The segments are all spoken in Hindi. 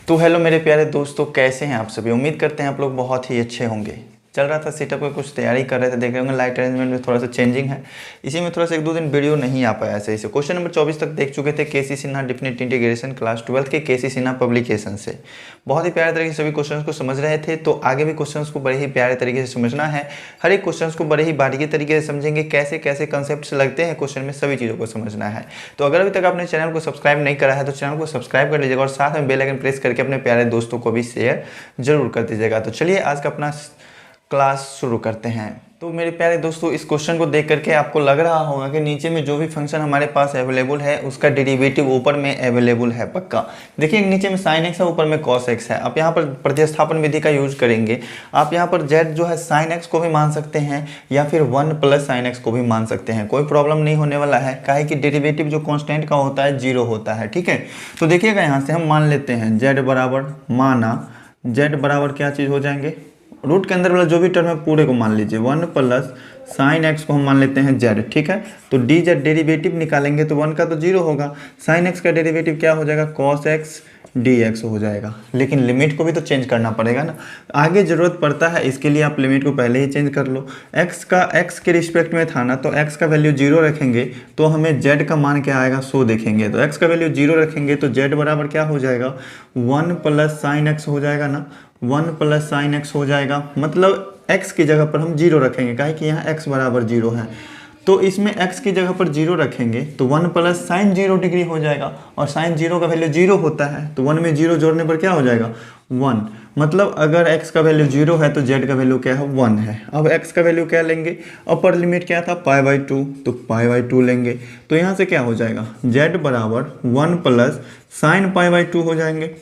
तो हेलो मेरे प्यारे दोस्तों, कैसे हैं आप सभी। उम्मीद करते हैं आप लोग बहुत ही अच्छे होंगे। चल रहा था सेटअप का, कुछ तैयारी कर रहे थे, देख रहे होंगे लाइट अरेंजमेंट में थोड़ा सा चेंजिंग है। इसी में थोड़ा सा एक दो दिन वीडियो नहीं आ पाया सही से। क्वेश्चन नंबर 24 तक देख चुके थे केसी सिन्हा डेफिनेट इंटीग्रेशन क्लास 12 के केसी सिन्हा पब्लिकेशन से। बहुत ही प्यारे तरीके से सभी क्वेश्चन को समझ रहे थे। तो आगे भी क्वेश्चन को बड़े ही प्यारे तरीके से समझना है। हर एक क्वेश्चन को बड़े ही बारीकी तरीके से समझेंगे, कैसे कैसे कंसेप्ट लगते हैं क्वेश्चन में, सभी चीज़ों को समझना है। तो अगर अभी तक आपने चैनल को सब्सक्राइब नहीं करा है तो चैनल को सब्सक्राइब कर लीजिएगा और साथ में बेल आइकन प्रेस करके अपने प्यारे दोस्तों को भी शेयर जरूर कर दीजिएगा। तो चलिए आज का अपना क्लास शुरू करते हैं। तो मेरे प्यारे दोस्तों, इस क्वेश्चन को देख करके आपको लग रहा होगा कि नीचे में जो भी फंक्शन हमारे पास अवेलेबल है उसका डेरिवेटिव ऊपर में अवेलेबल है पक्का। देखिए नीचे में साइन एक्स है, ऊपर में कॉस एक्स है। आप यहाँ पर प्रतिस्थापन विधि का यूज करेंगे। आप यहाँ पर जेड जो है साइन एक्स को भी मान सकते हैं या फिर 1 प्लस साइन एक्स को भी मान सकते हैं, कोई प्रॉब्लम नहीं होने वाला है। काहे कि डेरिवेटिव जो कॉन्स्टेंट का होता है 0 होता है। ठीक है, तो देखिएगा यहाँ से हम मान लेते हैं जेड बराबर, माना जेड बराबर क्या चीज़ हो जाएंगे, रूट के अंदर वाला जो भी टर्म है पूरे को मान लीजिए। 1 प्लस साइन एक्स को हम मान लेते हैं जेड। ठीक है, तो डी जेड डेरिवेटिव निकालेंगे तो 1 का तो 0 होगा। साइन एक्स का डेरिवेटिव क्या हो जाएगा, कॉस एक्स डी एक्स हो जाएगा। लेकिन लिमिट को भी तो चेंज करना पड़ेगा ना, आगे जरूरत पड़ता है, इसके लिए आप लिमिट को पहले ही चेंज कर लो। एक्स का एक्स के रिस्पेक्ट में था ना, तो एक्स का वैल्यू 0 रखेंगे तो हमें जेड का मान क्या आएगा, 100 देखेंगे। तो एक्स का वैल्यू 0 रखेंगे तो जेड बराबर क्या हो जाएगा, 1 प्लस साइन एक्स हो जाएगा ना, 1 प्लस साइन एक्स हो जाएगा। मतलब x की जगह पर हम 0 रखेंगे, काहे कि यहाँ x बराबर 0 है। तो इसमें x की जगह पर 0 रखेंगे तो 1 प्लस साइन 0 डिग्री हो जाएगा, और साइन 0 का वैल्यू 0 होता है तो 1 में 0 जोड़ने पर क्या हो जाएगा, 1। मतलब अगर x का वैल्यू 0 है तो z का वैल्यू क्या है, 1 है। अब x का वैल्यू क्या लेंगे, अपर लिमिट क्या था, π/2, तो π/2 लेंगे। तो यहाँ से क्या हो जाएगा, z बराबर 1 प्लस साइन π/2 हो जाएंगे।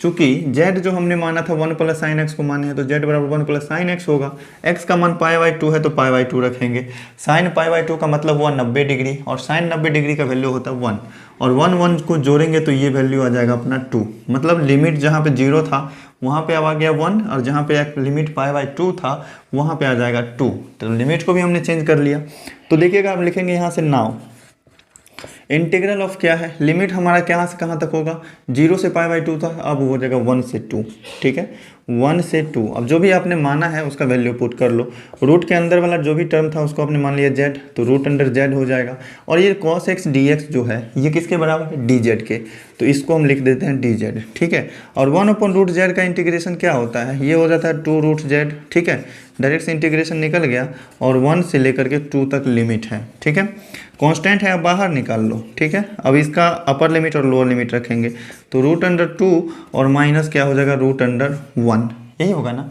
चूंकि z जो हमने माना था 1 प्लस साइन एक्स को माने हैं तो z बराबर 1 प्लस साइन एक्स होगा। x का मान π/2 है तो π/2 रखेंगे। साइन π/2 का मतलब हुआ 90 डिग्री, और साइन 90 डिग्री का वैल्यू होता है 1, और 1 को जोड़ेंगे तो ये वैल्यू आ जाएगा अपना 2। मतलब लिमिट जहाँ पे 0 था वहाँ पे अब आ गया 1, और जहाँ पे लिमिट π/2 था वहाँ पे आ जाएगा 2। तो लिमिट को भी हमने चेंज कर लिया। तो देखिएगा आप लिखेंगे यहाँ से नाउ इंटीग्रल ऑफ क्या है, लिमिट हमारा कहाँ से कहाँ तक होगा, 0 से π/2 था, अब हो जाएगा 1 से 2। ठीक है, 1 से 2। अब जो भी आपने माना है उसका वैल्यू पुट कर लो। रूट के अंदर वाला जो भी टर्म था उसको आपने मान लिया z, तो रूट अंडर z हो जाएगा। और ये cos x dx जो है ये किसके बराबर है, dz के, तो इसको हम लिख देते हैं dz। ठीक है, और 1/√z का इंटीग्रेशन क्या होता है, ये हो जाता है 2√z। ठीक है, डायरेक्ट से इंटीग्रेशन निकल गया, और 1 से लेकर के 2 तक लिमिट है। ठीक है, कांस्टेंट है, अब बाहर निकाल लो। ठीक है, अब इसका अपर लिमिट और लोअर लिमिट रखेंगे तो √2 और माइनस क्या हो जाएगा, √1, यही होगा ना।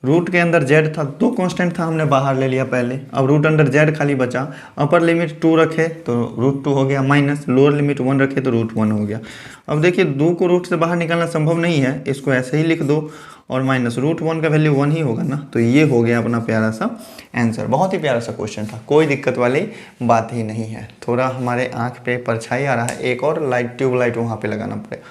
रूट के अंदर z था, 2 कांस्टेंट था, हमने बाहर ले लिया पहले। अब √z खाली बचा, अपर लिमिट 2 रखे तो √2 हो गया, माइनस लोअर लिमिट 1 रखे तो √1 हो गया। अब देखिए 2 को रूट से बाहर निकालना संभव नहीं है, इसको ऐसे ही लिख दो, और माइनस √1 का वैल्यू 1 ही होगा ना। तो ये हो गया अपना प्यारा सा आंसर। बहुत ही प्यारा सा क्वेश्चन था, कोई दिक्कत वाली बात ही नहीं है। थोड़ा हमारे आंख पे परछाई आ रहा है, एक और लाइट ट्यूबलाइट वहाँ पे लगाना पड़ेगा।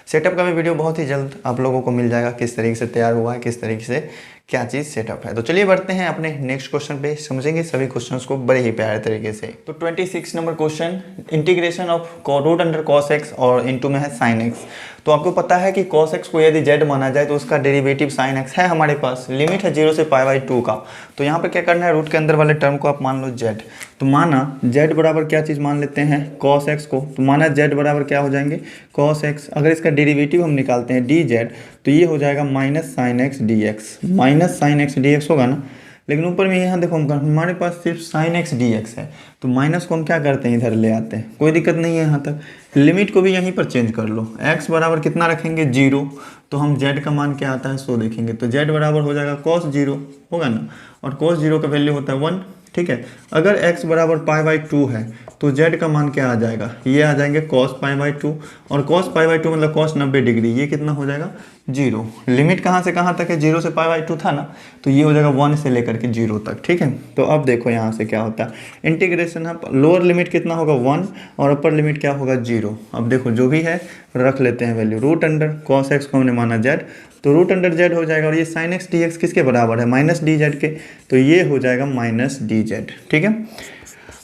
सेटअप का भी वीडियो बहुत ही जल्द आप लोगों को मिल जाएगा, किस तरीके से तैयार हुआ है, किस तरीके से क्या चीज़ सेटअप है। तो चलिए बढ़ते हैं अपने नेक्स्ट क्वेश्चन पे, समझेंगे सभी क्वेश्चंस को बड़े ही प्यारे तरीके से। तो 26 number question, integration of root under cos x और इनटू में है साइन एक्स। तो आपको पता है कि cos x को यदि z माना जाए तो उसका डेरिवेटिव sin x है हमारे पास, लिमिट है 0 से π/2 का। तो यहाँ पे क्या करना है, रूट के अंदर वाले टर्म को आप मान लो z। तो माना z बराबर क्या चीज़ मान लेते हैं, cos x को, तो माना z बराबर क्या हो जाएंगे, cos x। अगर इसका डेरिवेटिव हम निकालते हैं dz तो ये हो जाएगा minus sine x D x, minus sine x D x होगा ना। लेकिन ऊपर में यहाँ देखो हमारे पास सिर्फ साइन एक्स डी एक्स है, तो माइनस को हम क्या करते हैं, इधर ले आते हैं, कोई दिक्कत नहीं है यहाँ तक। लिमिट को भी यहीं पर चेंज कर लो, x बराबर कितना रखेंगे, 0, तो हम z का मान क्या आता है 100 देखेंगे, तो z बराबर हो जाएगा cos 0 होगा ना, और cos 0 का वैल्यू होता है 1। ठीक है, अगर x बराबर π/2 है तो z का मान क्या आ जाएगा, ये आ जाएंगे cos π/2, और cos π/2 मतलब cos 90 डिग्री, ये कितना हो जाएगा 0। लिमिट कहाँ से कहाँ तक है, 0 से π/2 था ना, तो ये हो जाएगा 1 से लेकर के 0 तक। ठीक है, तो अब देखो यहाँ से क्या होता है, इंटीग्रेशन है, लोअर लिमिट कितना होगा 1 और अपर लिमिट क्या होगा 0। अब देखो जो भी है रख लेते हैं value, root under cos x को हमने माना z, तो रूट अंडर z हो जाएगा, और ये साइन एक्स डी एक्स किसके बराबर है, माइनस डी जेड के, तो ये हो जाएगा माइनस डी जेड। ठीक है,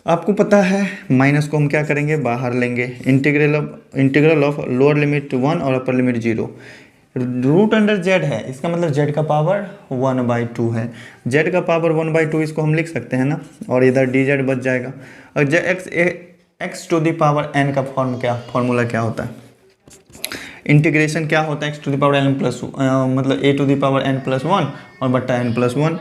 आपको पता है माइनस को हम क्या करेंगे, बाहर लेंगे। इंटीग्रल ऑफ लोअर लिमिट 1 और upper limit 0। Root under z है, इसका मतलब जेड का पावर 1/2 है। जेड का पावर 1/2 इसको हम लिख सकते हैं ना, और इधर डी जेड बच जाएगा। और X to the power N का फॉर्मूला क्या होता है, इंटीग्रेशन क्या होता है, X to the power N plus मतलब A to the power N plus 1 और बट्टा एन प्लस 1,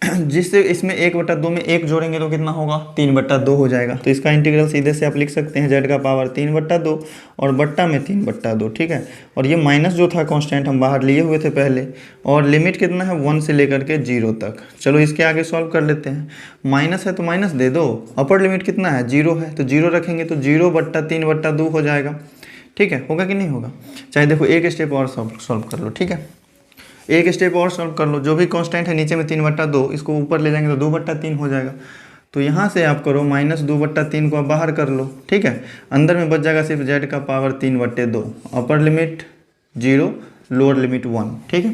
जिससे इसमें 1/2 में 1 जोड़ेंगे तो कितना होगा, 3/2 हो जाएगा। तो इसका इंटीग्रल सीधे से आप लिख सकते हैं जेड का पावर 3/2 और बट्टा में 3/2, ठीक है। और ये माइनस जो था कांस्टेंट हम बाहर लिए हुए थे पहले, और लिमिट कितना है 1 से लेकर के 0 तक। चलो इसके आगे सॉल्व कर लेते हैं। माइनस है तो माइनस दे दो, अपर लिमिट कितना है 0 है, तो 0 रखेंगे तो 0/3/2 हो जाएगा, ठीक है। होगा कि नहीं होगा, चाहे देखो एक स्टेप और सॉल्व कर लो, ठीक है। एक स्टेप और सॉल्व कर लो, जो भी कांस्टेंट है नीचे में 3/2, इसको ऊपर ले जाएंगे तो 2/3 हो जाएगा। तो यहाँ से आप करो -2/3 को आप बाहर कर लो, ठीक है। अंदर में बच जाएगा सिर्फ जेड का पावर 3/2, अपर लिमिट 0 लोअर लिमिट 1, ठीक है।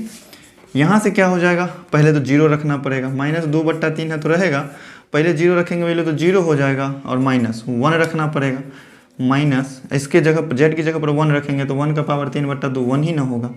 यहाँ से क्या हो जाएगा, पहले तो 0 रखना पड़ेगा, -2/3 है तो रहेगा, पहले 0 रखेंगे पहले तो 0 हो जाएगा, और -1 रखना पड़ेगा, माइनस इसके जगह पर जेड की जगह पर 1 रखेंगे तो 1 का पावर 3/2 1 ही ना होगा।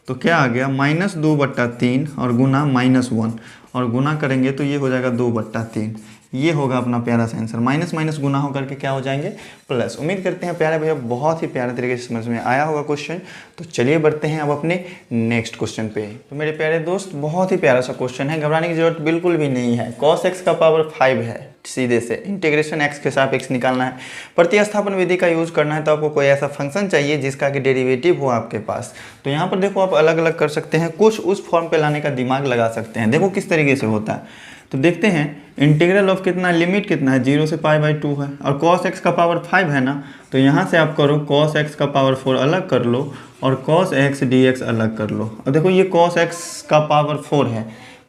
तो क्या आ गया, -2/3 और गुना -1, और गुना करेंगे तो ये हो जाएगा 2/3। ये होगा अपना प्यारा सा आंसर। माइनस माइनस गुना होकर के क्या हो जाएंगे, प्लस। उम्मीद करते हैं प्यारे भैया बहुत ही प्यारे तरीके से समझ में आया होगा क्वेश्चन। तो चलिए बढ़ते हैं अब अपने नेक्स्ट क्वेश्चन पे। तो मेरे प्यारे दोस्त बहुत ही प्यारा सा क्वेश्चन है, घबराने की जरूरत बिल्कुल भी नहीं है। cos x का पावर 5 है, सीधे से इंटीग्रेशन x के सापेक्ष निकालना है, प्रतिस्थापन विधि का यूज करना है। तो आपको कोई ऐसा फंक्शन चाहिए जिसका कि डेरिवेटिव हो आपके पास। तो यहाँ पर देखो आप अलग अलग कर सकते हैं, कुछ उस फॉर्म पे लाने का दिमाग लगा सकते हैं। देखो किस तरीके से होता है, तो देखते हैं इंटीग्रल ऑफ कितना, लिमिट कितना है 0 से π/2 है, और cos x का पावर 5 है ना, तो यहाँ से आप करो cos x का पावर 4 अलग कर लो और cos x dx अलग कर लो। और देखो ये cos x का पावर 4 है,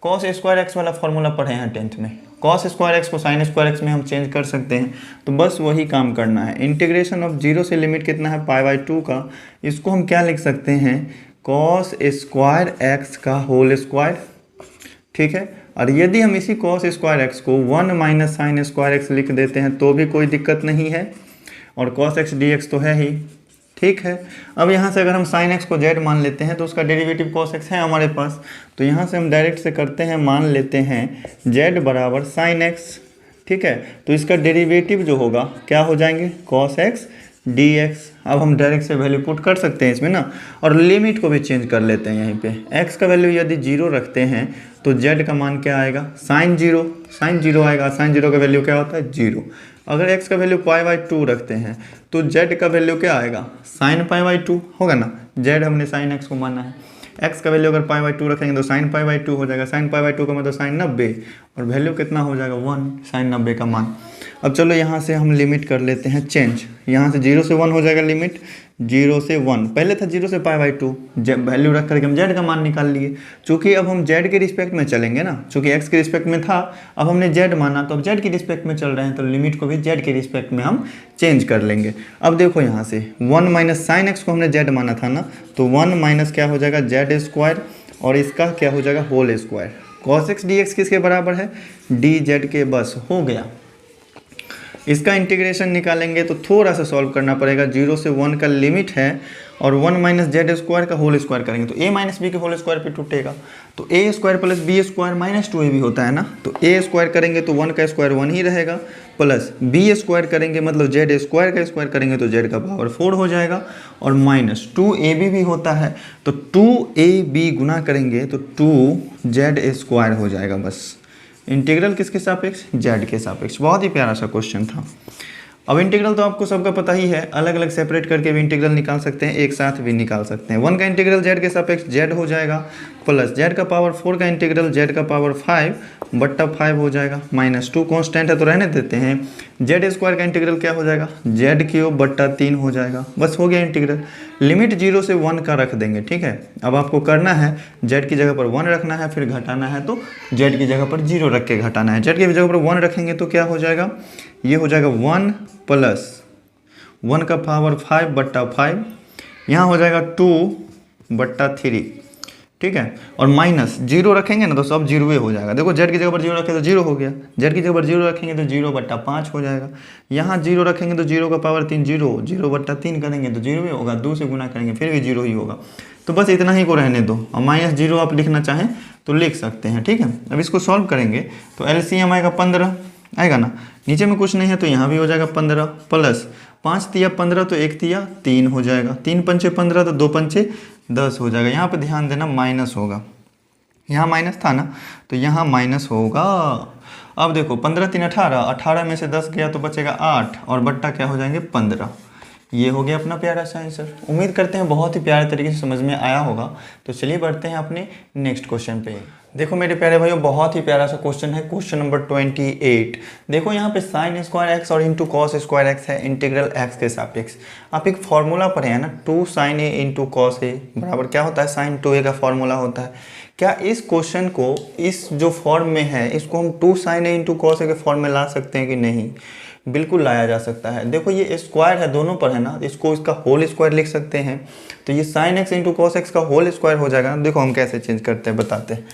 cos स्क्वायर x वाला फॉर्मूला पढ़े हैं 10th में, cos स्क्वायर x को sin स्क्वायर x में हम चेंज कर सकते हैं। तो बस वही काम करना है। इंटीग्रेशन ऑफ 0 से लिमिट कितना है π/2 का, इसको हम क्या लिख सकते हैं, cos स्क्वायर x का होल स्क्वायर, ठीक है। और यदि हम इसी cos स्क्वायर x को 1 - sin स्क्वायर x लिख देते हैं तो भी कोई दिक्कत नहीं है, और cos x dx तो है ही, ठीक है। अब यहाँ से अगर हम sin x को z मान लेते हैं तो उसका डेरिवेटिव cos x है हमारे पास। तो यहाँ से हम डायरेक्ट से करते हैं, मान लेते हैं z बराबर sin x, ठीक है। तो इसका डेरिवेटिव जो होगा क्या हो जाएंगे, cos x dx। अब हम डायरेक्ट से वैल्यू पुट कर सकते हैं इसमें ना, और लिमिट को भी चेंज कर लेते हैं। यहीं पे x का वैल्यू यदि 0 रखते हैं तो z का मान क्या आएगा, sin 0 आएगा। sin 0 का वैल्यू क्या होता है 0। अगर x का वैल्यू π/2 रखते हैं तो z का वैल्यू क्या आएगा, sin π/2 होगा ना, z हमने sin x को माना है। x का वैल्यू अगर π/2 रखेंगे तो sin π/2 हो जाएगा, sin π/2 का मतलब sin 90, और वैल्यू कितना हो जाएगा 1, sin 90 का मान। अब चलो यहाँ से हम लिमिट कर लेते हैं चेंज, यहाँ से 0 से 1 हो जाएगा लिमिट, 0 से 1, पहले था 0 से π/2, वैल्यू रख करके हम z का मान निकाल लिए। चूँकि अब हम z के रिस्पेक्ट में चलेंगे ना, चूँकि x के रिस्पेक्ट में था, अब हमने z माना तो अब z के रिस्पेक्ट में चल रहे हैं, तो लिमिट को भी z के रिस्पेक्ट में हम चेंज कर लेंगे। अब देखो यहाँ से 1 - sin x को हमने z माना था ना, तो 1 - क्या हो जाएगा z स्क्वायर, और इसका क्या हो जाएगा whole square. cos x dx किसके बराबर है, dz के, बस हो गया। इसका इंटीग्रेशन निकालेंगे तो थोड़ा सा सॉल्व करना पड़ेगा। 0 से 1 का लिमिट है, और 1 - z स्क्वायर का होल स्क्वायर करेंगे तो a - b के होल स्क्वायर पे टूटेगा। तो a square plus b square -2ab होता है ना, तो a स्क्वायर करेंगे तो 1 का स्क्वायर 1 ही रहेगा, प्लस b स्क्वायर करेंगे मतलब z स्क्वायर का स्क्वायर करेंगे तो z का पावर 4 हो जाएगा, और -2ab भी होता है, तो 2ab गुना करेंगे तो 2z स्क्वायर हो जाएगा। बस इंटीग्रल किसके सापेक्ष, z के सापेक्ष। बहुत ही प्यारा सा क्वेश्चन था। अब इंटीग्रल तो आपको सबका पता ही है, अलग अलग सेपरेट करके भी इंटीग्रल निकाल सकते हैं, एक साथ भी निकाल सकते हैं। 1 का इंटीग्रल z के सापेक्ष z हो जाएगा, प्लस z का पावर 4 का इंटीग्रल z का पावर 5/5 हो जाएगा, -2 कांस्टेंट है तो रहने देते हैं। z स्क्वायर का इंटीग्रल क्या हो जाएगा, z³ 3 हो जाएगा। बस हो गया इंटीग्रल। लिमिट 0 से 1 का रख देंगे, ठीक है। अब आपको करना है z की जगह पर 1 रखना है, फिर घटाना है तो z की जगह पर 0 रख के घटाना है। z की जगह पर 1 रखेंगे तो क्या हो जाएगा, ये हो जाएगा 1 + 1 का पावर 5/5, यहाँ हो जाएगा 2/3, ठीक है। और माइनस जीरो रखेंगे ना तो सब जीरो हो जाएगा। देखो जेड की जगह पर जीरो रखें तो जीरो हो गया, जेड की जगह पर जीरो रखेंगे तो 0/5 हो जाएगा। यहाँ जीरो रखेंगे तो 0 का पावर 3 जीरो, 0/3 करेंगे तो जीरो ही होगा, 2 से गुना करेंगे फिर भी जीरो ही होगा। तो बस इतना ही को रहने दो, और माइनस जीरो आप लिखना चाहें तो लिख सकते हैं, ठीक है। अब इसको सॉल्व करेंगे तो LCM आएगा 15 आएगा ना, नीचे में कुछ नहीं है तो यहाँ भी हो जाएगा 15 प्लस 5 तिया 15 तो 1 तिया 3 हो जाएगा, 3 पंचे 15 तो 2 पंचे 10 हो जाएगा। यहाँ पे ध्यान देना माइनस होगा, यहाँ माइनस था ना तो यहाँ माइनस होगा। अब देखो 15 3 18, 18 में से 10 गया तो बचेगा 8 और बट्टा क्या हो जाएंगे 15। ये हो गया अपना प्यारा सा आंसर। उम्मीद करते हैं बहुत ही प्यारे तरीके से समझ में आया होगा। तो चलिए बढ़ते हैं अपने नेक्स्ट क्वेश्चन पे। देखो मेरे प्यारे भाइयों बहुत ही प्यारा सा क्वेश्चन है, क्वेश्चन नंबर 28। देखो यहाँ पे साइन स्क्वायर एक्स और इंटू कॉस स्क्वायर एक्स है इंटीग्रल एक्स के सापेक्ष। आप एक फॉर्मूला पढ़े हैं ना, 2 sin a into cos A बराबर क्या होता है sin 2a का फॉर्मूला होता है। क्या इस क्वेश्चन को इस जो फॉर्म में है इसको हम 2 sin a into cos A के फॉर्म में ला सकते हैं कि नहीं? बिल्कुल लाया जा सकता है। देखो ये स्क्वायर है दोनों पर है ना, इसको इसका होल स्क्वायर लिख सकते हैं। तो ये sine x into cos x का होल स्क्वायर हो जाएगा। देखो हम कैसे चेंज करते हैं बताते हैं।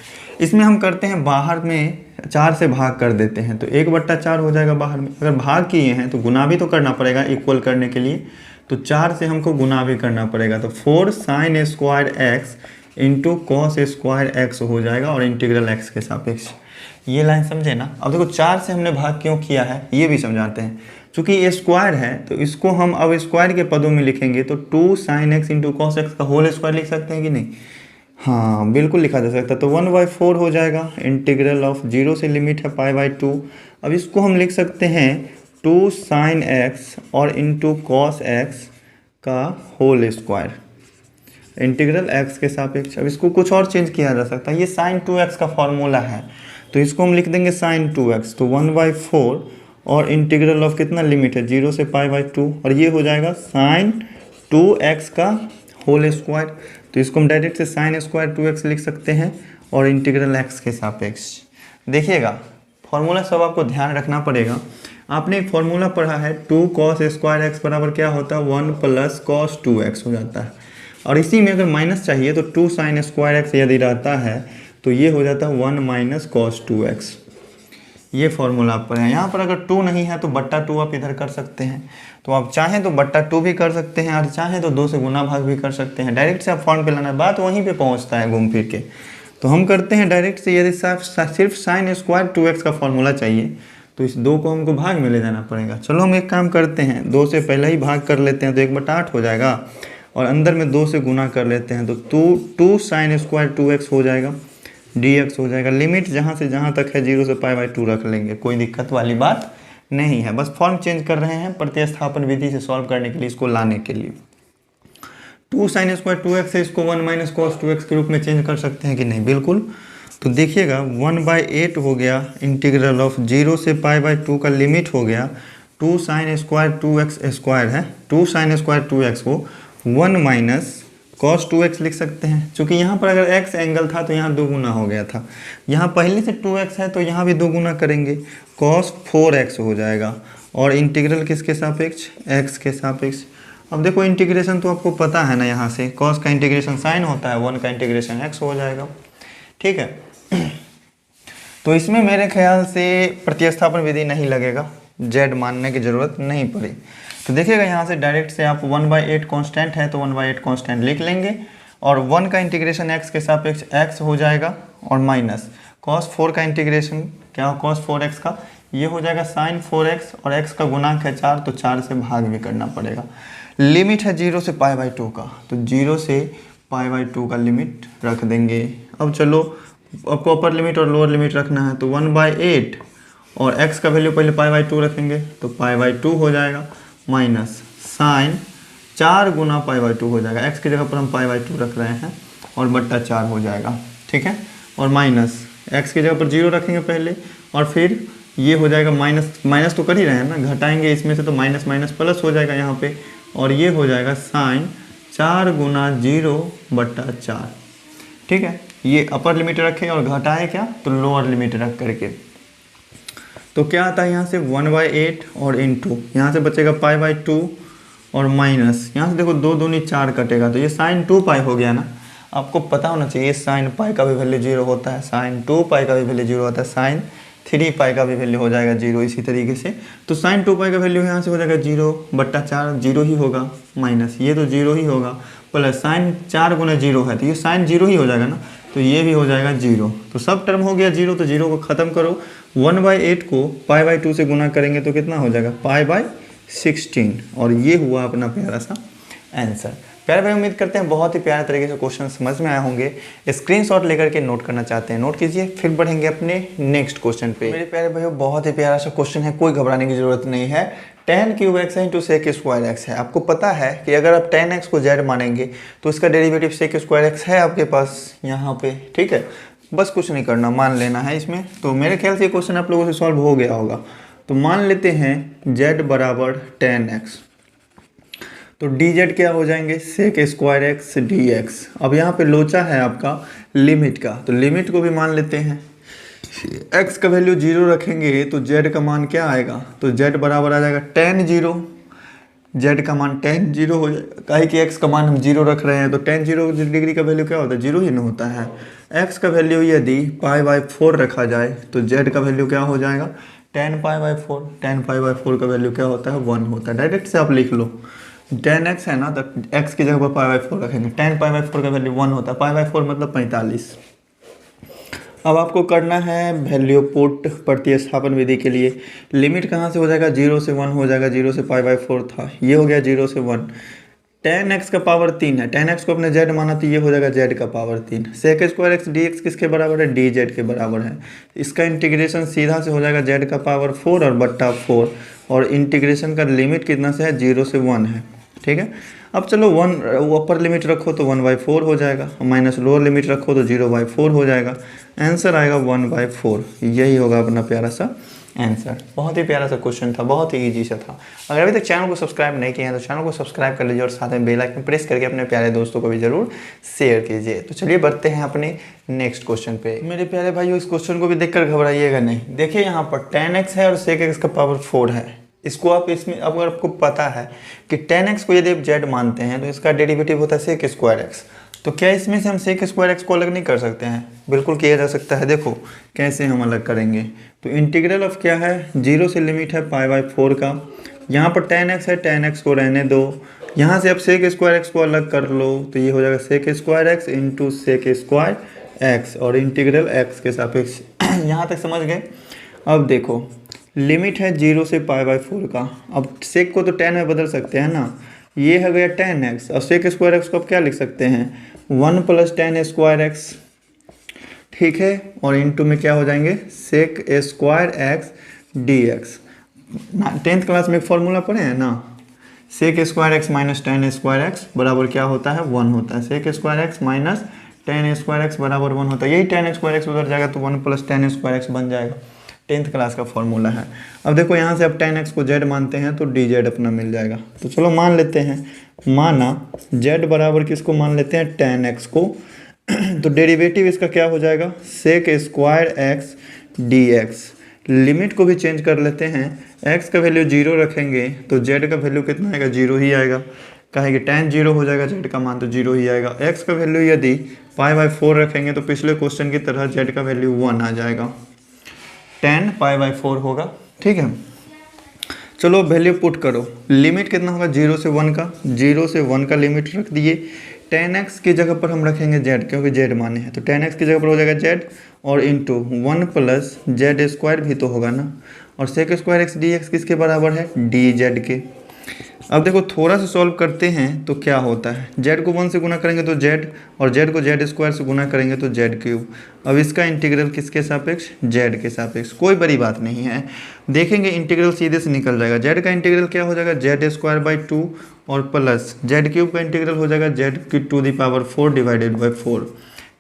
इसमें हम करते हैं बाहर में 4 से भाग कर देते हैं तो 1/4 हो जाएगा बाहर में। अगर भाग किए हैं तो गुना भी तो करना पड़ेगा इक्वल करने के लिए, तो 4 से हमको गुना भी करना पड़ेगा। तो 4 sin square x into cos square x हो जाएगा और इंटीग्रल एक्स के सापेक्ष। ये लाइन समझे ना। अब देखो 4 से हमने भाग क्यों किया है ये भी समझाते हैं। चूँकि ये स्क्वायर है तो इसको हम अब स्क्वायर के पदों में लिखेंगे तो 2 sin x into cos x का होल स्क्वायर लिख सकते हैं कि नहीं? हाँ बिल्कुल लिखा जा सकता है। तो 1/4 हो जाएगा, इंटीग्रल ऑफ 0 से लिमिट है π/2। अब इसको हम लिख सकते हैं 2 sin x और इंटू कॉस एक्स का होल स्क्वायर इंटीग्रल x के सापेक्ष। अब इसको कुछ और चेंज किया जा सकता है, ये sin 2x का फॉर्मूला है तो इसको हम लिख देंगे sin 2x। तो 1/4 और इंटीग्रल ऑफ कितना लिमिट है 0 से π/2 और ये हो जाएगा sin 2x का होल स्क्वायर। तो इसको हम डायरेक्ट से sin स्क्वायर 2x लिख सकते हैं और इंटीग्रल x के सापेक्ष। देखिएगा फॉर्मूला सब आपको ध्यान रखना पड़ेगा। आपने एक फॉर्मूला पढ़ा है 2 cos स्क्वायर x बराबर क्या होता है 1 + cos 2x हो जाता है। और इसी में अगर माइनस चाहिए तो 2 sin स्क्वायर एक्स यदि रहता है तो ये हो जाता है 1 - cos 2x। ये फॉर्मूला आप पढ़े हैं। यहाँ पर अगर 2 नहीं है तो /2 आप इधर कर सकते हैं। तो आप चाहें तो /2 भी कर सकते हैं और चाहें तो 2 से गुना भाग भी कर सकते हैं। डायरेक्ट से आप फॉर्म पे लाना है, बात वहीं पे पहुँचता है घूम फिर के। तो हम करते हैं डायरेक्ट से। यदि सिर्फ sin स्क्वायर 2x का फॉर्मूला चाहिए तो इस 2 को हमको भाग में ले जाना पड़ेगा। चलो हम एक काम करते हैं, 2 से पहले ही भाग कर लेते हैं तो 1/8 हो जाएगा और अंदर में 2 से गुना कर लेते हैं तो 2 sin स्क्वायर 2x हो जाएगा, dx हो जाएगा। लिमिट जहाँ से जहाँ तक है 0 से π/2 रख लेंगे, कोई दिक्कत वाली बात नहीं है। बस फॉर्म चेंज कर रहे हैं प्रतिस्थापन विधि से सॉल्व करने के लिए, इसको लाने के लिए। 2 sin स्क्वायर 2x है, इसको 1 - cos 2x के रूप में चेंज कर सकते हैं कि नहीं? बिल्कुल। तो देखिएगा 1/8 हो गया, इंटीग्रल ऑफ 0 से π/2 का लिमिट हो गया 2 sin स्क्वायर 2x स्क्वायर है। 2 sin स्क्वायर 2x को 1 - cos 2x लिख सकते हैं। चूँकि यहाँ पर अगर x एंगल था तो यहाँ 2 गुना हो गया था। यहाँ पहले से 2x है तो यहाँ भी 2 गुना करेंगे, cos 4x हो जाएगा और इंटीग्रल किसके सापेक्ष? x के सापेक्ष। अब देखो इंटीग्रेशन तो आपको पता है ना, यहाँ से cos का इंटीग्रेशन sin होता है, 1 का इंटीग्रेशन x हो जाएगा, ठीक है। तो इसमें मेरे ख्याल से प्रतिस्थापन विधि नहीं लगेगा, z मानने की ज़रूरत नहीं पड़ी। तो देखिएगा यहाँ से डायरेक्ट से आप 1/8 कांस्टेंट है तो 1/8 कांस्टेंट लिख लेंगे और 1 का इंटीग्रेशन x के सापेक्ष x हो जाएगा और माइनस cos 4 का इंटीग्रेशन क्या हो cos 4x का, ये हो जाएगा sin 4x और x का गुणांक है 4 तो 4 से भाग भी करना पड़ेगा। लिमिट है 0 से π/2 का तो 0 से π/2 का लिमिट रख देंगे। अब चलो आपको अपर लिमिट और लोअर लिमिट रखना है तो 1/8 और x का वैल्यू पहले π/2 रखेंगे तो π/2 हो जाएगा माइनस साइन 4 गुना π/2 हो जाएगा। x की जगह पर हम π/2 रख रहे हैं और /4 हो जाएगा, ठीक है। और माइनस x की जगह पर 0 रखेंगे पहले और फिर ये हो जाएगा माइनस तो कर ही रहे हैं ना, घटाएंगे इसमें से तो माइनस माइनस प्लस हो जाएगा यहाँ पे और ये हो जाएगा साइन 4 गुना 0/4, ठीक है। ये अपर लिमिट रखें और घटाए क्या तो लोअर लिमिट रख करके। तो क्या आता है यहाँ से 1/8 और इंटू यहाँ से बचेगा π/2 और माइनस यहाँ से देखो 2 दूनी 4 कटेगा तो ये sin 2π हो गया ना। आपको पता होना चाहिए साइन पाई का भी वैल्यू 0 होता है, साइन 2 पाई का भी वैल्यू 0 होता है, साइन 3 पाई का भी वैल्यू हो जाएगा 0 इसी तरीके से। तो साइन 2 पाई का वैल्यू यहाँ से हो जाएगा 0/4, 0 ही होगा, माइनस ये तो 0 ही होगा, प्लस साइन 4 गुना 0 है तो ये साइन 0 ही हो जाएगा ना, तो ये भी हो जाएगा 0। तो सब टर्म हो गया 0, तो 0 को ख़त्म करो। 1/8 को π/2 से गुना करेंगे तो कितना हो जाएगा π/16, और ये हुआ अपना प्यारा सा आंसर। प्यारे भाई उम्मीद करते हैं बहुत ही प्यारे तरीके से क्वेश्चन समझ में आए होंगे। स्क्रीनशॉट लेकर के नोट करना चाहते हैं नोट कीजिए, फिर बढ़ेंगे अपने नेक्स्ट क्वेश्चन पे। मेरे प्यारे भाइयों बहुत ही प्यारा सा क्वेश्चन है, कोई घबराने की जरूरत नहीं है। tan cube x into sec square x है। आपको पता है कि अगर आप tan x को z मानेंगे तो इसका डेरिवेटिव सेक स्क्वायर एक्स है आपके पास यहाँ पे, ठीक है। बस कुछ नहीं करना, मान लेना है इसमें। तो मेरे ख्याल से ये क्वेश्चन आप लोगों से सॉल्व हो गया होगा। तो मान लेते हैं z बराबर tan x, तो dz क्या हो जाएंगे सेक स्क्वायर एक्स dx। अब यहाँ पे लोचा है आपका लिमिट का, तो लिमिट को भी मान लेते हैं। x का वैल्यू 0 रखेंगे तो z का मान क्या आएगा, तो z बराबर आ जाएगा tan 0, z का मान tan 0 हो जाएगा। काहे कि x का मान हम 0 रख रहे हैं तो tan 0 डिग्री का वैल्यू क्या होता है 0 ही ना होता है। x का वैल्यू यदि π/4 रखा जाए तो z का वैल्यू क्या हो जाएगा tan π/4, tan π/4 का वैल्यू क्या होता है 1 होता है। डायरेक्ट से आप लिख लो tan x है ना, तो x की जगह पर π/4 रखेंगे, tan π/4 का वैल्यू 1 होता है, π/4 मतलब 45। अब आपको करना है वैल्यू पुट प्रतिस्थापन विधि के लिए। लिमिट कहाँ से हो जाएगा 0 से 1 हो जाएगा, 0 से π/4 था, ये हो गया 0 से 1। tan x का पावर 3 है, tan x को अपने z माना तो ये हो जाएगा z का power 3। Sec square x dx किसके बराबर है dz के बराबर है। इसका इंटीग्रेशन सीधा से हो जाएगा z का पावर 4 और बट्टा 4, और इंटीग्रेशन का लिमिट कितना से है 0 से 1 है, ठीक है। अब चलो 1 अपर लिमिट रखो तो 1/4 हो जाएगा, माइनस लोअर लिमिट रखो तो 0/4 हो जाएगा। आंसर आएगा 1/4, यही होगा अपना प्यारा सा आंसर। बहुत ही प्यारा सा क्वेश्चन था, बहुत ही इजी सा था। अगर अभी तक चैनल को सब्सक्राइब नहीं किया है तो चैनल को सब्सक्राइब कर लीजिए और साथ में बेल आइकन प्रेस करके अपने प्यारे दोस्तों को भी जरूर शेयर कीजिए। तो चलिए बढ़ते हैं अपने नेक्स्ट क्वेश्चन पे। मेरे प्यारे भाइयों इस क्वेश्चन को भी देखकर घबराइएगा नहीं। देखिए यहाँ पर tan x है और sec x का पावर 4 है। इसको आप इसमें अब अगर आपको पता है कि tan x को यदि आप z मानते हैं तो इसका डेरिवेटिव होता है sec स्क्वायर एक्स, तो क्या इसमें से हम sec स्क्वायर एक्स को अलग नहीं कर सकते हैं? बिल्कुल किया जा सकता है। देखो कैसे हम अलग करेंगे। तो इंटीग्रल ऑफ क्या है 0 से लिमिट है π/4 का, यहाँ पर tan x है, tan x को रहने दो, यहाँ से अब sec स्क्वायर एक्स को अलग कर लो तो ये हो जाएगा sec square x into sec square x, और इंटीग्रल x के सापेक्ष। यहाँ तक समझ गए। अब देखो लिमिट है 0 से π/4 का, अब सेक को तो tan में बदल सकते हैं ना, ये है गया tan x, और सेक स्क्वायर एक्स को आप क्या लिख सकते हैं 1 + tan स्क्वायर एक्स, ठीक है। और इंटू में क्या हो जाएंगे sec square x dx। 10th class में एक फॉर्मूला पढ़े हैं ना, sec square x minus tan square x बराबर क्या होता है 1 होता है। Sec square x minus tan square x बराबर 1 होता है। यही tan स्क्वायर एक्स उधर जाएगा तो 1 + tan स्क्वायर एक्स बन जाएगा। 10th क्लास का फॉर्मूला है। अब देखो यहाँ से आप tan x को z मानते हैं तो dz अपना मिल जाएगा। तो चलो मान लेते हैं, माना z बराबर किसको मान लेते हैं tan x को। तो डेरिवेटिव इसका क्या हो जाएगा sec square x dx। Limit को भी चेंज कर लेते हैं, x का वैल्यू 0 रखेंगे तो z का वैल्यू कितना आएगा 0 ही आएगा, कहे कि tan 0 हो जाएगा, z का मान तो 0 ही आएगा। x का वैल्यू यदि π/4 रखेंगे तो पिछले क्वेश्चन की तरह z का वैल्यू 1 आ जाएगा, tan π/4 होगा, ठीक है। चलो वैल्यू पुट करो, लिमिट कितना होगा 0 से 1 का, 0 से 1 का लिमिट रख दिए। tan x की जगह पर हम रखेंगे z, क्योंकि z माने हैं, तो tan x की जगह पर हो जाएगा z, और इंटू 1 + z स्क्वायर भी तो होगा ना, और सेक स्क्वायर एक्स dx किसके बराबर है dz के। अब देखो थोड़ा सा सॉल्व करते हैं तो क्या होता है, z को 1 से गुना करेंगे तो z, और z को z स्क्वायर से गुना करेंगे तो z3। अब इसका इंटीग्रल किसके सापेक्ष z के सापेक्ष, कोई बड़ी बात नहीं है। देखेंगे इंटीग्रल सीधे से निकल जाएगा। z का इंटीग्रल क्या हो जाएगा z² 2 और प्लस z³ का इंटीग्रल हो जाएगा z⁴ डिवाइडेड बाई 4,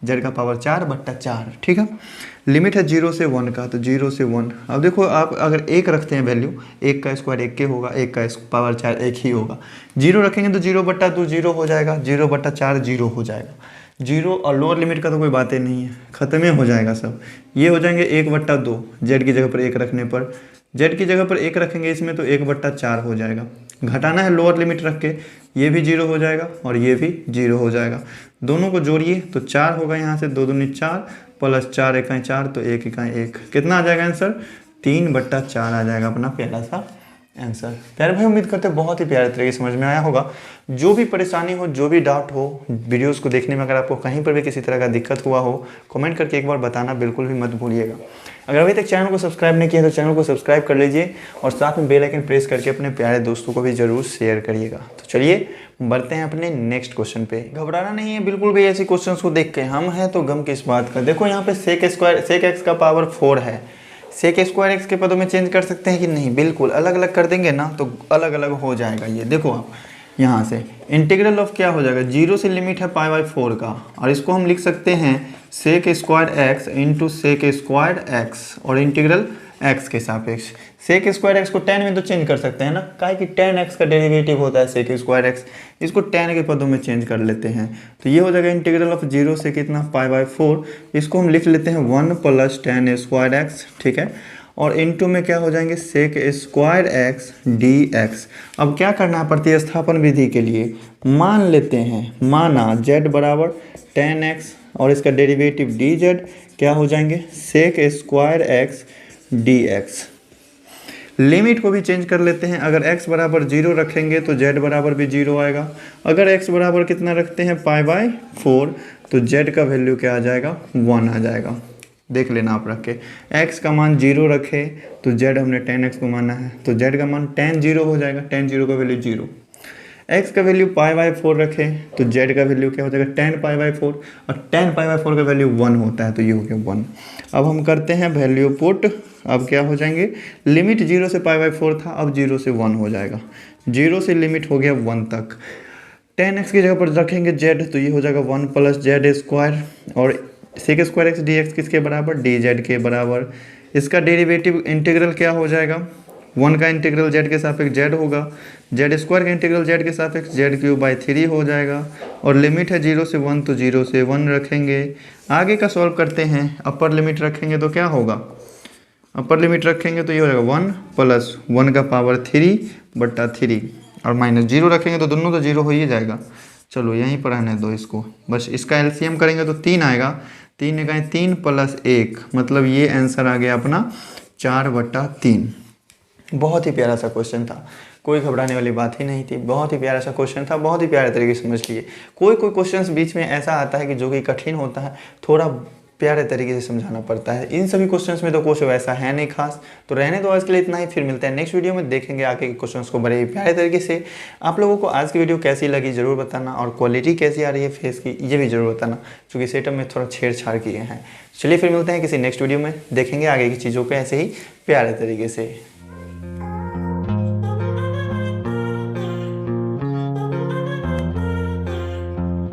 z का पावर 4/4, ठीक है। लिमिट है 0 से 1 का, तो 0 से 1। अब देखो आप अगर 1 रखते हैं वैल्यू, 1 का स्क्वायर 1 के होगा, 1 का पावर 4 1 ही होगा। 0 रखेंगे तो 0/2 0 हो जाएगा, 0/4 0 हो जाएगा। जीरो और लोअर लिमिट का तो कोई बात ही नहीं है, ख़त्म ही हो जाएगा सब। ये हो जाएंगे 1/2, जेड की जगह पर 1 रखने पर, जेड की जगह पर 1 रखेंगे इसमें तो 1/4 हो जाएगा। घटाना है लोअर लिमिट रख के, ये भी 0 हो जाएगा और ये भी 0 हो जाएगा। दोनों को जोड़िए तो 4 होगा, यहाँ से 2 दूनी 4 प्लस 4 1 4 तो 1 1 1, कितना आ जाएगा आंसर? 3/4 आ जाएगा अपना प्यारा सा आंसर। प्यारे भाई उम्मीद करते हैं बहुत ही प्यारे तरीके से समझ में आया होगा। जो भी परेशानी हो, जो भी डाउट हो वीडियोस को देखने में, अगर आपको कहीं पर भी किसी तरह का दिक्कत हुआ हो, कमेंट करके एक बार बताना बिल्कुल भी मत भूलिएगा। अगर अभी तक चैनल को सब्सक्राइब नहीं किया तो चैनल को सब्सक्राइब कर लीजिए और साथ में बेल आइकन प्रेस करके अपने प्यारे दोस्तों को भी ज़रूर शेयर करिएगा। तो चलिए बढ़ते हैं अपने नेक्स्ट क्वेश्चन पे। घबराना नहीं है बिल्कुल भी ऐसे क्वेश्चन को देख के, हम हैं तो गम किस बात का। देखो यहाँ पे सेक एक्स का पावर 4 है, सेक स्क्वायर एक्स के पदों में चेंज कर सकते हैं कि नहीं? बिल्कुल, अलग अलग कर देंगे ना तो अलग अलग हो जाएगा। ये देखो आप यहाँ से इंटीग्रल ऑफ क्या हो जाएगा, 0 से लिमिट है π/4 का, और इसको हम लिख सकते हैं sec square x into sec square x और इंटीग्रल एक्स के सापेक्ष। सेक स्क्वायर एक्स को tan में तो चेंज कर सकते हैं ना, काहे कि tan x का डेरिवेटिव होता है सेक स्क्वायर एक्स, इसको tan के पदों में चेंज कर लेते हैं तो ये हो जाएगा इंटीग्रल ऑफ 0 से कितना π/4, इसको हम लिख लेते हैं 1 प्लस tan स्क्वायर एक्स, ठीक है। और इनटू में क्या हो जाएंगे सेक स्क्वायर एक्स dx। अब क्या करना है प्रतिस्थापन विधि के लिए, मान लेते हैं, माना z बराबर tan x और इसका डेरिवेटिव dz क्या हो जाएंगे sec square x dx। Limit को भी चेंज कर लेते हैं, अगर x बराबर 0 रखेंगे तो z बराबर भी 0 आएगा, अगर x बराबर कितना रखते हैं π/4 तो z का वैल्यू क्या आ जाएगा 1 आ जाएगा। देख लेना आप रख के, x का मान 0 रखे तो z हमने tan x को माना है तो z का मान tan 0 हो जाएगा, tan 0 का वैल्यू 0। x का वैल्यू π/4 रखे तो z का वैल्यू क्या हो जाएगा tan π/4 और tan π/4 का वैल्यू 1 होता है तो ये हो गया 1। अब हम करते हैं वैल्यू पुट, अब क्या हो जाएंगे, लिमिट 0 से π/4 था, अब 0 से 1 हो जाएगा, 0 से लिमिट हो गया 1 तक। tan x की जगह पर रखेंगे z तो ये हो जाएगा 1 प्लस जेड स्क्वायर और सेक स्क्वायर एक्स dx किसके बराबर dz के बराबर। इसका डेरिवेटिव इंटीग्रल क्या हो जाएगा, 1 का इंटीग्रल z के सापेक्ष z होगा, जेड स्क्वायर का इंटीग्रल z के सापेक्ष z³/3 हो जाएगा और लिमिट है 0 से 1 तो 0 से 1 रखेंगे। आगे का सॉल्व करते हैं, अपर लिमिट रखेंगे तो क्या होगा, अपर लिमिट रखेंगे तो ये हो जाएगा 1 प्लस 1 का पावर 3/3 और माइनस 0 रखेंगे तो दोनों तो 0 हो ही जाएगा। चलो यहीं पर रहने दो इसको, बस इसका एलसीएम करेंगे तो 3 आएगा, 3 एक 3 प्लस 1 मतलब ये आंसर आ गया अपना 4/3। बहुत ही प्यारा सा क्वेश्चन था, कोई घबराने वाली बात ही नहीं थी, बहुत ही प्यारा सा क्वेश्चन था, बहुत ही प्यारे तरीके से समझ लिए। कोई क्वेश्चंस बीच में ऐसा आता है कि जो कि कठिन होता है, थोड़ा प्यारे तरीके से समझाना पड़ता है। इन सभी क्वेश्चंस में तो कुछ वैसा है नहीं खास, तो रहने दो आज के लिए इतना ही, फिर मिलते हैं नेक्स्ट वीडियो में, देखेंगे आगे के क्वेश्चंस को बड़े ही प्यारे तरीके से। आप लोगों को आज की वीडियो कैसी लगी ज़रूर बताना और क्वालिटी कैसी आ रही है फेस की ये भी ज़रूर बताना, क्योंकि सेटअप में थोड़ा छेड़छाड़ किए हैं। चलिए फिर मिलते हैं किसी नेक्स्ट वीडियो में, देखेंगे आगे की चीज़ों को ऐसे ही प्यारे तरीके से।